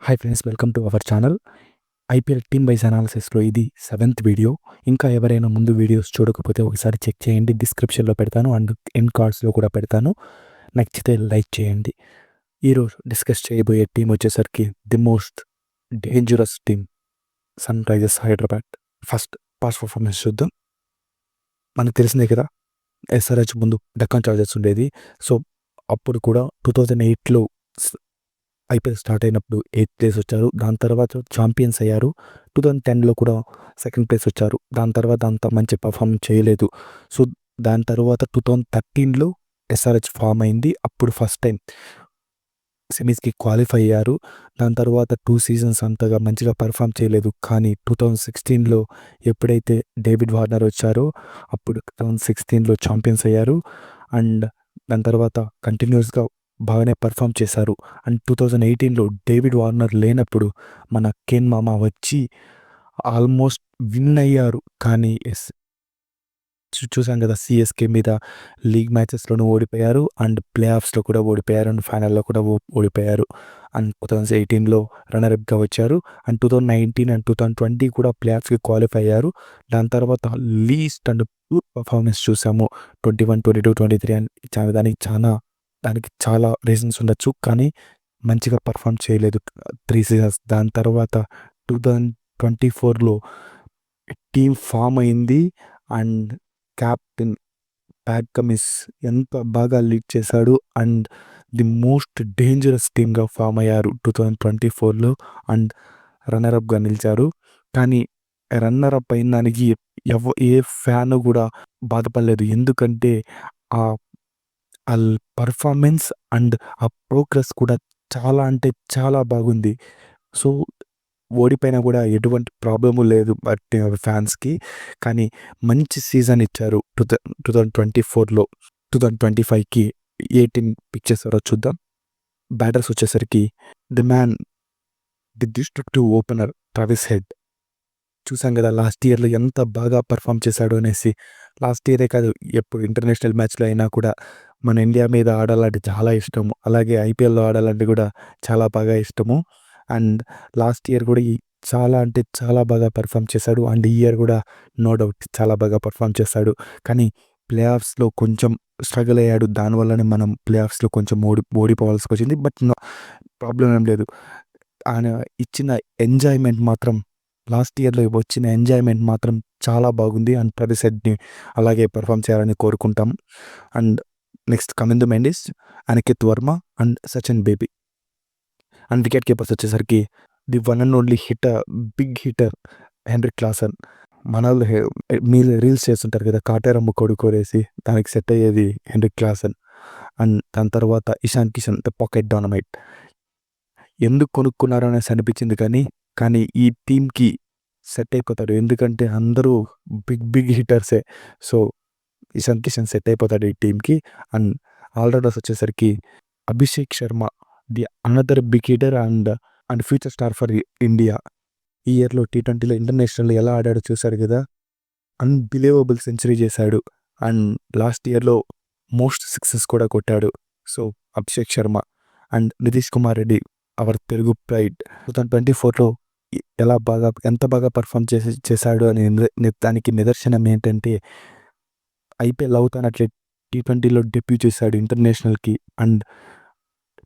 Hi friends, welcome to our channel. IPL team wise అనాలిసిస్లో ఇది 7th video. ఇంకా ఎవరైనా ముందు వీడియోస్ చూడకపోతే ఒకసారి చెక్ చేయండి. డిస్క్రిప్షన్లో పెడతాను అండ్ ఎండ్ కార్డ్స్లో కూడా పెడతాను. నచ్చితే లైక్ చేయండి. ఈరోజు డిస్కస్ చేయబోయే టీం వచ్చేసరికి the most dangerous team Sunrisers Hyderabad. First past performance చూద్దాం. మనకు తెలిసిందే కదా, ఎస్ఆర్హెచ్ ముందు డెక్కన్ చార్జర్స్ ఉండేది. సో అప్పుడు కూడా 2008లో ఐపీఎల్ స్టార్ట్ అయినప్పుడు 8th ప్లేస్ వచ్చారు. దాని తర్వాత ఛాంపియన్స్ అయ్యారు. 2010లో కూడా 2nd ప్లేస్ వచ్చారు. దాని తర్వాత అంత మంచి పర్ఫార్మెన్స్ చేయలేదు. సో దాని తర్వాత 2013లో ఎస్ఆర్హెచ్ ఫామ్ అయింది. అప్పుడు ఫస్ట్ టైం సెమీస్కి క్వాలిఫై అయ్యారు. దాని తర్వాత 2 సీజన్స్ అంతగా మంచిగా పర్ఫామ్ చేయలేదు. కానీ 2016లో ఎప్పుడైతే డేవిడ్ వార్నర్ వచ్చారో అప్పుడు 2016లో ఛాంపియన్స్ అయ్యారు. అండ్ దాని తర్వాత కంటిన్యూస్గా బాగానే పర్ఫామ్ చేశారు. అండ్ 2018లో డేవిడ్ వార్నర్ లేనప్పుడు మన కేన్ మామ వచ్చి ఆల్మోస్ట్ విన్ అయ్యారు. కానీ చూసాం కదా, సిఎస్కే మీద లీగ్ మ్యాచెస్లోనూ ఓడిపోయారు అండ్ ప్లే ఆఫ్స్లో కూడా ఓడిపోయారు అండ్ ఫైనల్లో కూడా ఓడిపోయారు. అండ్ 2018లో రన్నర్అప్గా వచ్చారు. అండ్ 2019 అండ్ 2020 కూడా ప్లే ఆఫ్స్కి క్వాలిఫై అయ్యారు. దాని తర్వాత లీస్ట్ అండ్ పూర్ పర్ఫార్మెన్స్ చూసాము 21, 22, 23 అండ్ దానికి చాలా రీజన్స్ ఉండొచ్చు. కానీ మంచిగా పర్ఫామ్ చేయలేదు 3 సీజన్స్. దాని తర్వాత 2024లో టీం ఫామ్ అయింది అండ్ క్యాప్టెన్ ప్యాట్ కమిన్స్ ఎంత బాగా లీడ్ చేశాడు అండ్ ది మోస్ట్ డేంజరస్ టీమ్గా ఫామ్ అయ్యారు 2024లో అండ్ రన్నర్అప్గా నిలిచారు. కానీ రన్నర్అప్ అయిన దానికి ఏ ఫ్యాన్ కూడా బాధపడలేదు. ఎందుకంటే ఆ పర్ఫార్మెన్స్ అండ్ ఆ ప్రోగ్రెస్ కూడా చాలా అంటే చాలా బాగుంది. సో ఓడిపోయినా కూడా ఎటువంటి ప్రాబ్లము లేదు బట్ ఫ్యాన్స్కి. కానీ మంచి సీజన్ ఇచ్చారు 2024లో. 2025కి ఏ టీం పిక్ చేస్తారో చూద్దాం. బ్యాటర్స్ వచ్చేసరికి the man, the destructive opener Travis head. చూసాం కదా లాస్ట్ ఇయర్లో ఎంత బాగా పర్ఫామ్ చేశాడు అనేసి. లాస్ట్ ఇయరే కాదు, ఎప్పుడు ఇంటర్నేషనల్ మ్యాచ్లో అయినా కూడా మన ఇండియా మీద ఆడాలంటే చాలా ఇష్టము. అలాగే ఐపీఎల్లో ఆడాలంటే కూడా చాలా బాగా ఇష్టము. అండ్ లాస్ట్ ఇయర్ కూడా చాలా అంటే చాలా బాగా పర్ఫామ్ చేశాడు. అండ్ ఈ ఇయర్ కూడా నో డౌట్ చాలా బాగా పర్ఫామ్ చేశాడు. కానీ ప్లే ఆఫ్స్లో కొంచెం స్ట్రగుల్ అయ్యాడు. దానివల్లనే మనం ప్లే ఆఫ్స్లో కొంచెం ఓడిపోవాల్సి వచ్చింది. బట్ ప్రాబ్లం ఏం లేదు. ఆయన ఇచ్చిన ఎంజాయ్మెంట్ మాత్రం, లాస్ట్ ఇయర్లో వచ్చిన ఎంజాయ్మెంట్ మాత్రం చాలా బాగుంది. అండ్ ట్రావిస్ హెడ్ని అలాగే పర్ఫామ్ చేయాలని కోరుకుంటాం. And next Kamindu Mendis, Aniket Varma and Sachin Baby. And wicket keepers వచ్చేసరికి the one and only hitter, big hitter Heinrich Klaasen. మన వాళ్ళు మీరు రీల్స్ చేస్తుంటారు కదా, కాటేరమ్మ కొడుకోరేసి దానికి సెట్ అయ్యేది హెన్రిక్ క్లాసన్. అండ్ దాని తర్వాత Ishan Kishan, the pocket dynamite. ఎందుకు కొనుక్కున్నారు అనేసి అనిపించింది కానీ ఈ టీంకి సెట్ అయిపోతాడు. ఎందుకంటే అందరూ బిగ్ హిట్టర్సే. సో ఇషాన్ కిషన్ సెట్ అయిపోతాడు ఈ టీంకి. అండ్ ఆల్రౌండర్స్ వచ్చేసరికి Abhishek Sharma, the another big hitter and future star for India. ఈ ఇయర్లో T20లో ఇంటర్నేషనల్లో ఎలా ఆడాడో చూశారు కదా, అన్బిలీవబుల్ సెంచరీ చేశాడు. అండ్ లాస్ట్ ఇయర్లో మోస్ట్ సిక్సెస్ కూడా కొట్టాడు. So Abhishek Sharma. And Nitish Kumar Reddy, our Telugu pride. 2024లో ఎంత బాగా పర్ఫామ్ చేశాడు అని దానికి నిదర్శనం ఏంటంటే, ఐపీఎల్ అవుతానట్లే T20లో డెబ్యూ చేశాడు ఇంటర్నేషనల్కి. అండ్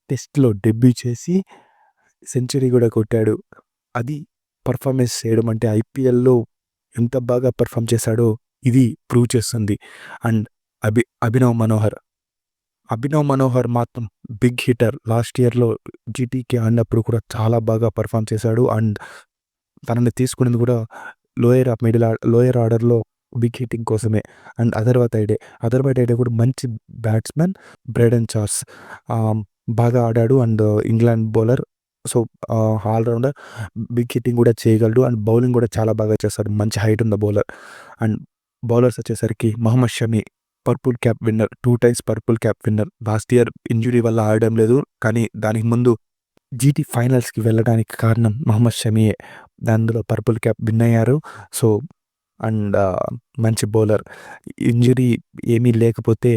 టెస్ట్లో డెబ్యూ చేసి సెంచరీ కూడా కొట్టాడు. అది పర్ఫార్మెన్స్ చేయడం అంటే ఐపీఎల్లో ఎంత బాగా పర్ఫామ్ చేశాడో ఇది ప్రూవ్ చేస్తుంది. అండ్ అభినవ్ మనోహర్ మాత్రం బిగ్ హిటర్. లాస్ట్ ఇయర్లో జీటీకి ఆడినప్పుడు కూడా చాలా బాగా పర్ఫామ్ చేశాడు. అండ్ తనని తీసుకునేది కూడా లోయర్ ఆర్డర్లో బిగ్ హిట్టింగ్ కోసమే. అండ్ అదర్వైట్ ఐడే కూడా మంచి బ్యాట్స్మెన్. బ్రైడన్ చార్ల్స్ బాగా ఆడాడు and England bowler. So allrounder, big hitting కూడా చేయగలడు అండ్ బౌలింగ్ కూడా చాలా బాగా చేస్తాడు. మంచి హైట్ ఉన్న బౌలర్. అండ్ బౌలర్స్ వచ్చేసరికి Mohammed Shami, purple cap winner, 2 times purple cap winner. Last year injury వల్ల ఆడడం లేదు, కానీ దానికి ముందు జీటీ ఫైనల్స్కి వెళ్ళడానికి కారణం మహమ్మద్ షమియే. దానిలో పర్పుల్ క్యాప్ విన్ అయ్యారు. సో అండ్ మంచి బౌలర్. ఇంజురీ ఏమీ లేకపోతే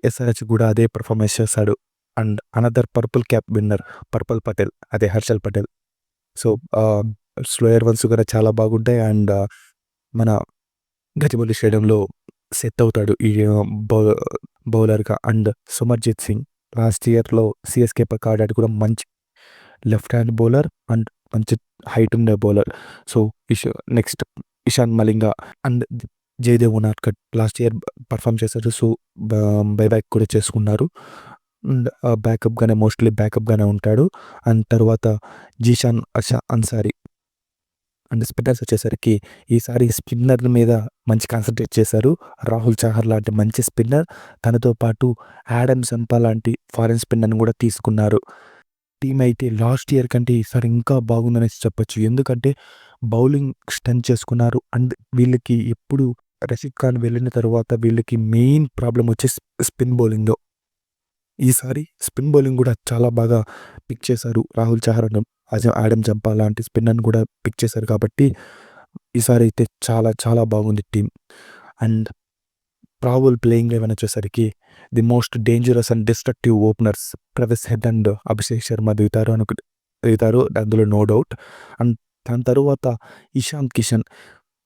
ఎస్ఆర్హెచ్ కూడా అదే పర్ఫార్మెన్స్ చేస్తాడు. And another purple cap winner purple Patel, అదే Harshal Patel. So, slower ones కూడా చాలా బాగుంటాయి. అండ్ మన గచ్చిబౌలి స్టేడియంలో సెట్ అవుతాడు ఈ బౌ బౌలర్‌గా. అండ్ సుమర్జిత్ సింగ్ లాస్ట్ ఇయర్‌లో సీఎస్‌కే పక్క ఆడాడు కూడా. మంచి లెఫ్ట్ హ్యాండ్ బౌలర్ అండ్ మంచి హైట్ ఉండే బౌలర్. సో, ఇష్ next Eshan Malinga and Jaydev Unadkat last year perform చేశారు. సో, బ బైబ్యాక్ కూడా చేసుకున్నారు. అండ్ మోస్ట్‌లీ బ్యాకప్‌గానే ఉంటాడు. అండ్ తర్వాత జీషాన్ అన్సారీ అండ్ స్పిన్నర్స్ వచ్చేసరికి ఈసారి స్పిన్నర్ మీద మంచి కాన్సంట్రేట్ చేశారు. రాహుల్ చహర్ లాంటి మంచి స్పిన్నర్, తనతో పాటు యాడమ్ సంపా లాంటి ఫారెన్ స్పిన్నర్‌ని కూడా తీసుకున్నారు. టీమ్ అయితే లాస్ట్ ఇయర్ కంటే ఈసారి ఇంకా బాగుందనేసి చెప్పొచ్చు. ఎందుకంటే బౌలింగ్ స్ట్రెంత్ చేసుకున్నారు. అండ్ వీళ్ళకి ఎప్పుడు రషీద్ ఖాన్ వెళ్ళిన తర్వాత వీళ్ళకి మెయిన్ ప్రాబ్లమ్ వచ్చేసి స్పిన్ బౌలింగ్‌లో. ఈసారి స్పిన్ బౌలింగ్ కూడా చాలా బాగా పిక్ చేశారు. రాహుల్ చహర్, ఆడమ్ జంపా లాంటి స్పిన్నర్‌ని కూడా పిక్ చేశారు కాబట్టి ఈసారి అయితే చాలా చాలా బాగుంది టీమ్. అండ్ ప్రాబబుల్ ప్లేయింగ్ 11 వచ్చేసరికి the most dangerous and destructive openers Travis head and Abhishek Sharma దిగుతారు, అందులో నో డౌట్. అండ్ దాని తరువాత ఇషాంత్ కిషన్.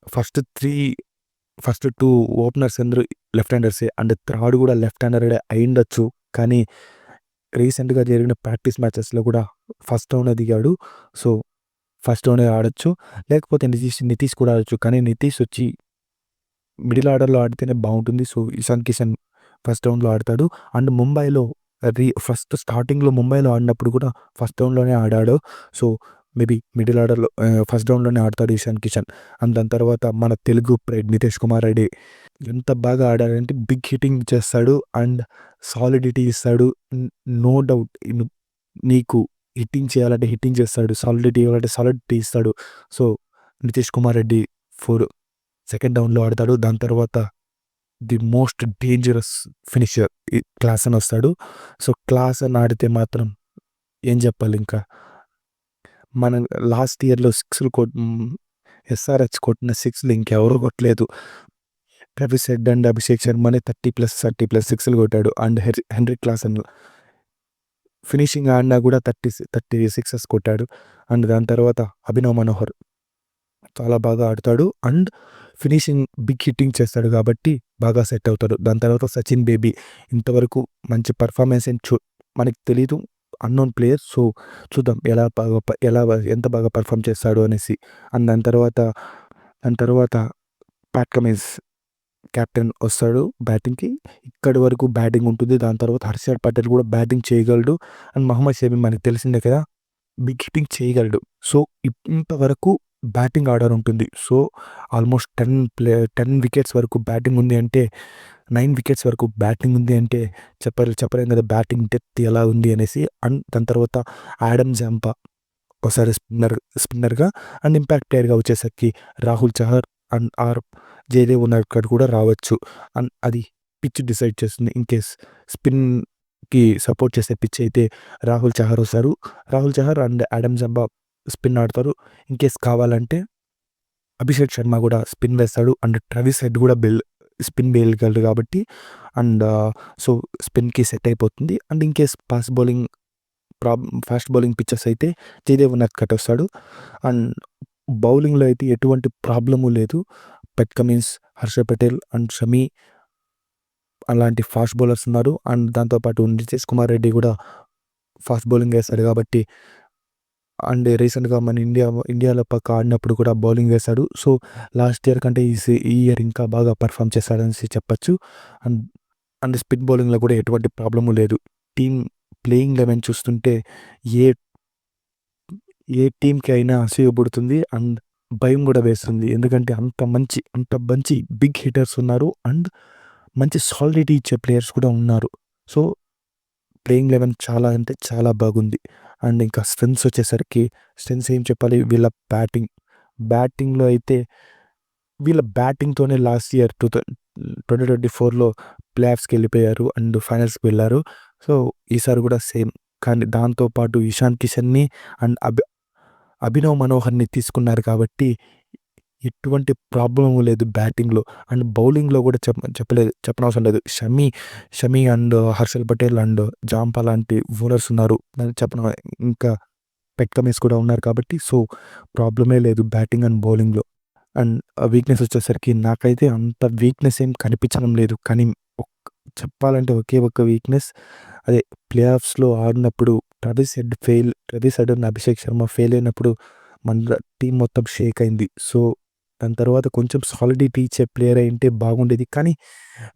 ఫస్ట్ 2 ఓపెనర్స్ అందరూ లెఫ్ట్ హ్యాండర్సే. అండ్ థర్డ్ కూడా లెఫ్ట్ హ్యాండరే అయ్యుండొచ్చు. కానీ రీసెంట్‌గా జరిగిన ప్రాక్టీస్ మ్యాచెస్‌లో కూడా ఫస్ట్ డౌనే దిగాడు. సో, ఫస్ట్ డౌనే ఆడొచ్చు. లేకపోతే నితీష్ కూడా ఆడొచ్చు. కానీ నితీష్ వచ్చి మిడిల్ ఆర్డర్‌లో ఆడితేనే బావుంటుంది. సో, ఇషాన్ కిషన్ ఫస్ట్ డౌన్‌లో ఆడతాడు. అండ్ ముంబైలో స్టార్టింగ్‌లో ముంబైలో ఆడినప్పుడు కూడా ఫస్ట్ డౌన్‌లోనే ఆడాడు. సో, మేబీ మిడిల్ ఆర్డర్‌లో ఫస్ట్ డౌన్‌లోనే ఆడతాడు ఇషాన్ కిషన్. అండ్ దాని తర్వాత మన తెలుగు ప్రైడ్ నితీష్ కుమార్ రెడ్డి ఎంత బాగా ఆడాడంటే బిగ్ హిట్టింగ్ చేస్తాడు అండ్ సాలిడిటీ ఇస్తాడు. నో డౌట్ నీకు హిట్టింగ్ చేయాలంటే హిట్టింగ్ చేస్తాడు. సాలిడిటీ ఇవ్వాలంటే సాలిడిటీ ఇస్తాడు. సో, నితీష్ కుమార్ రెడ్డి 2nd డౌన్‌లో ఆడతాడు. దాని తర్వాత the most dangerous finisher Klaasen వస్తాడు. సో, క్లాసన్ ఆడితే మాత్రం ఏం చెప్పాలింకా. మన లాస్ట్ ఇయర్‌లో ఎస్ఆర్‌హెచ్ కొట్టిన 6లు ఇంకెవరు కొట్టలేదు. ట్రావిస్ హెడ్ అండ్ అభిషేక్ శర్మనే 30+ సిక్స్‌లు కొట్టాడు. అండ్ హెన్రిక్ క్లాసన్ ఫినిషింగ్ ఆడినా కూడా 30 సిక్సెస్ కొట్టాడు. అండ్ దాని తర్వాత అభినవ్ మనోహర్ చాలా బాగా ఆడతాడు. అండ్ ఫినిషింగ్ బిగ్ హిట్టింగ్ చేస్తాడు కాబట్టి బాగా సెట్ అవుతాడు. దాని తర్వాత సచిన్ బేబీ ఇంతవరకు మంచి పెర్ఫార్మెన్స్ మనకి తెలీదు. Unknown player. సో, చూద్దాం ఎంత బాగా పెర్ఫార్మ్ చేస్తాడు అనేసి. అండ్ దాని తర్వాత ప్యాట్ కమిన్స్ కెప్టెన్ వస్తాడు బ్యాటింగ్‌కి. ఇక్కడి వరకు బ్యాటింగ్ ఉంటుంది. దాని తర్వాత హర్షల్ పటేల్ కూడా బ్యాటింగ్ చేయగలడు. అండ్ మహమ్మద్ షమి మనకు తెలిసిందే కదా, బిగ్ హిట్టింగ్ చేయగలడు. సో, ఇంతవరకు బ్యాటింగ్ ఆర్డర్ ఉంటుంది. సో, ఆల్మోస్ట్ 10 వికెట్స్ వరకు బ్యాటింగ్ ఉంది అంటే 9 వికెట్స్ వరకు బ్యాటింగ్ ఉంది అంటే చెప్పలేం కదా బ్యాటింగ్ డెప్త్ ఎలా ఉంది అనేసి. అండ్ దాని తర్వాత ఆడమ్ జంపా ఒకసారి స్పిన్నర్‌గా అండ్ ఇంపాక్ట్ ప్లేయర్‌గా వచ్చేసరికి రాహుల్ చహర్ అండ్ జయదేవ్ ఉనాడ్కట్ కూడా రావచ్చు. అండ్ అది పిచ్ డిసైడ్ చేస్తుంది. ఇన్‌కేస్ స్పిన్‌కి సపోర్ట్ చేసే పిచ్ అయితే రాహుల్ చహర్ వస్తారు. Rahul Chahar and Adam Zampa spin ఆడతారు. ఇన్‌కేస్ కావాలంటే అభిషేక్ శర్మ కూడా స్పిన్ వేస్తాడు. అండ్ ట్రావిస్ హెడ్ కూడా స్పిన్ వేయగలడు కాబట్టి అండ్ సో, స్పిన్‌కి సెట్ అయిపోతుంది. And in case fast bowling pitches అయితే జయదేవ్ ఉనాడ్కట్ వస్తాడు. అండ్ బౌలింగ్‌లో అయితే ఎటువంటి ప్రాబ్లము లేదు. పెట్ కమిన్స్, హర్షల్ పటేల్ అండ్ షమి అలాంటి ఫాస్ట్ బౌలర్స్ ఉన్నారు. అండ్ దాంతో పాటు నితీష్ కుమార్ రెడ్డి కూడా ఫాస్ట్ బౌలింగ్ వేస్తాడు కాబట్టి. అండ్ రీసెంట్‌గా మన ఇండియాలో పక్క ఆడినప్పుడు కూడా బౌలింగ్ వేశాడు. సో, లాస్ట్ ఇయర్ కంటే ఈ ఇయర్ ఇంకా బాగా పెర్ఫార్మ్ చేశాడనేసి చెప్పొచ్చు. అండ్ అండ్ స్పిన్ బౌలింగ్‌లో కూడా ఎటువంటి ప్రాబ్లము లేదు. టీమ్ ప్లేయింగ్ 11 చూస్తుంటే ఏ ఏ టీమ్‌కి అయినా అసూయ పుడుతుంది. అండ్ భయం కూడా వేస్తుంది. ఎందుకంటే అంత మంచి బిగ్ హిట్టర్స్ ఉన్నారు. అండ్ మంచి సాలిడిటీ ఇచ్చే ప్లేయర్స్ కూడా ఉన్నారు. సో, ప్లేయింగ్ 11 చాలా అంటే చాలా బాగుంది. అండ్ ఇంకా స్ట్రెంగ్త్స్ ఏం చెప్పాలి, వీళ్ళ బ్యాటింగ్‌లో అయితే వీళ్ళ బ్యాటింగ్‌తోనే లాస్ట్ ఇయర్ 2024లో ప్లే ఆఫ్స్‌కి వెళ్ళిపోయారు అండ్ ఫైనల్స్‌కి వెళ్లారు. సో, ఈసారి కూడా సేమ్. కానీ దాంతో పాటు ఇషాన్ కిషన్‌ని అండ్ అభినవ్ మనోహర్‌ని తీసుకున్నారు కాబట్టి ఎటువంటి ప్రాబ్లము లేదు బ్యాటింగ్‌లో. అండ్ బౌలింగ్‌లో గూడా చెప్పనవసరం లేదు. Shami and Harshal Patel and Zampa లాంటి బౌలర్స్ ఉన్నారు. ఇంకా పెట్ కమిన్స్ కూడా ఉన్నారు కాబట్టి ప్రాబ్లమే లేదు బ్యాటింగ్ అండ్ బౌలింగ్‌లో. అండ్ వీక్‌నెస్ వచ్చేసరికి నాకైతే అంత వీక్‌నెస్ ఏం కనిపించడం లేదు. కానీ ఒక్ చెప్పాలంటే ఒకే ఒక్క వీక్‌నెస్ అదే ప్లే ఆఫ్స్‌లో ఆడినప్పుడు Travis head and Abhishek Sharma fail అయినప్పుడు మన టీమ్ మొత్తం షేక్ అయింది. దాని తర్వాత కొంచెం సాలిడిటీ ఇచ్చే ప్లేయర్ అయ్యుంటే బాగుండేది. కానీ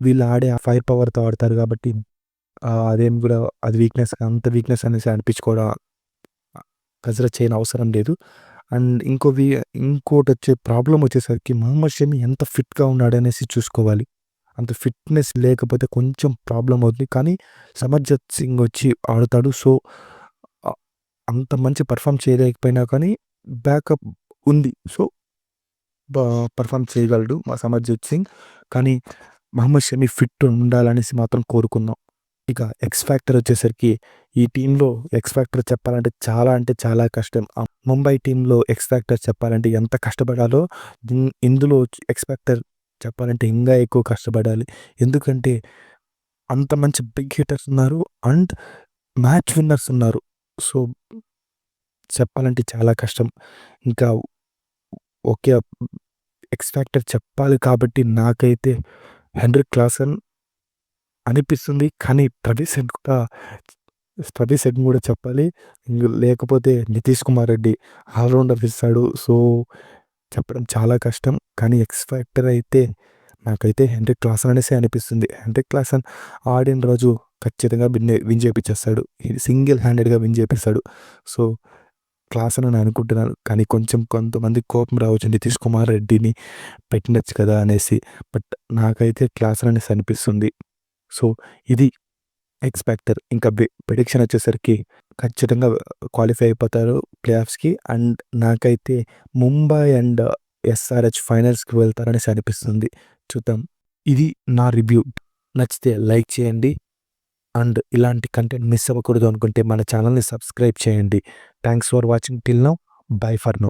వీళ్ళు ఆడే ఆ ఫైర్ పవర్‌తో ఆడతారు కాబట్టి అదేం గూడా అది అంత వీక్‌నెస్ అనేసి అనిపించుకోవడం కన్సిడర్ చేయని అవసరం లేదు. అండ్ ఇంకోటొచ్చే ప్రాబ్లమ్ వచ్చేసరికి మహమ్మద్ షమి ఎంత ఫిట్‌గా ఉన్నాడనేసి చూసుకోవాలి. అంత ఫిట్‌నెస్ లేకపోతే కొంచెం ప్రాబ్లమ్ అవుతుంది. కానీ సమర్‌జత్ సింగ్ వచ్చి ఆడుతాడు. ఆహ్, అంత మంచి పెర్ఫార్మ్ చేయలేకపోయినా కానీ బ్యాకప్ ఉంది. బా పెర్ఫార్మ్ చేయగలడు మా సమర్‌జిత్ సింగ్. కానీ మహమ్మద్ షమి ఫిట్ ఉండాలనేసి మాత్రం కోరుకుందాం. ఇక ఎక్స్ ఫ్యాక్టర్ వచ్చేసరికి ఈ టీమ్‌లో ఎక్స్ ఫ్యాక్టర్ చెప్పాలంటే చాలా అంటే చాలా కష్టం. ముంబై టీమ్‌లో ఎక్స్ ఫ్యాక్టర్ చెప్పాలంటే ఎంత కష్టపడాలో ఇందులో ఎక్స్ ఫ్యాక్టర్ చెప్పాలంటే ఇంకా ఎక్కువ కష్టపడాలి. ఎందుకంటే అంత మంచి బిగ్ హిట్టర్స్ ఉన్నారు. అండ్ మ్యాచ్ విన్నర్స్ ఉన్నారు. సో, చెప్పాలంటే చాలా కష్టం. ఇంకా ఓకే. ఎక్స్ ఫ్యాక్టర్ చెప్పాలి కాబట్టి నాకైతే హెన్రిక్ క్లాసెన్ అనిపిస్తుంది. కానీ ట్రెవిస్ హెడ్ కూడా చెప్పాలి. లేకపోతే నితీష్ కుమార్ రెడ్డి ఆల్‌రౌండర్ ఇస్తాడు. చెప్పడం చాలా కష్టం. కానీ ఎక్స్ ఫ్యాక్టర్ అయితే నాకైతే హెన్రిక్ క్లాసెన్ అనేసి అనిపిస్తుంది. హెన్రిక్ క్లాసెన్ ఆడిన రోజు ఖచ్చితంగా విన్ చేపిచ్చేస్తాడు. సింగిల్ హ్యాండెడ్‌గా విన్ చేపిస్తాడు. సో, క్లాసెన్ అని అనుకుంటున్నాను. కానీ కొంతమందికి కోపం రావచ్చు. నితీష్ కుమార్ రెడ్డిని పెట్టిండొచ్చు కదా అనేసి. బట్ నాకైతే క్లాసెన్ అనేసి అనిపిస్తుంది. సో, ఇది ఎక్స్ ఫ్యాక్టర్. ఇంకా ప్రిడిక్షన్ వచ్చేసరికి ఖచ్చితంగా క్వాలిఫై అయిపోతారు ప్లే ఆఫ్స్‌కి. అండ్ నాకైతే ముంబై అండ్ ఎస్ఆర్‌హెచ్ ఫైనల్స్‌కి వెళ్తారనేసి అనిపిస్తుంది. చూద్దాం. ఇది నా రివ్యూ. నచ్చితే లైక్ చేయండి. అండ్ ఇలాంటి కంటెంట్ మిస్ అవ్వకూడదు అనుకుంటే మన ఛానల్‌ని సబ్స్క్రైబ్ చేయండి. Thanks for watching till now. By for now.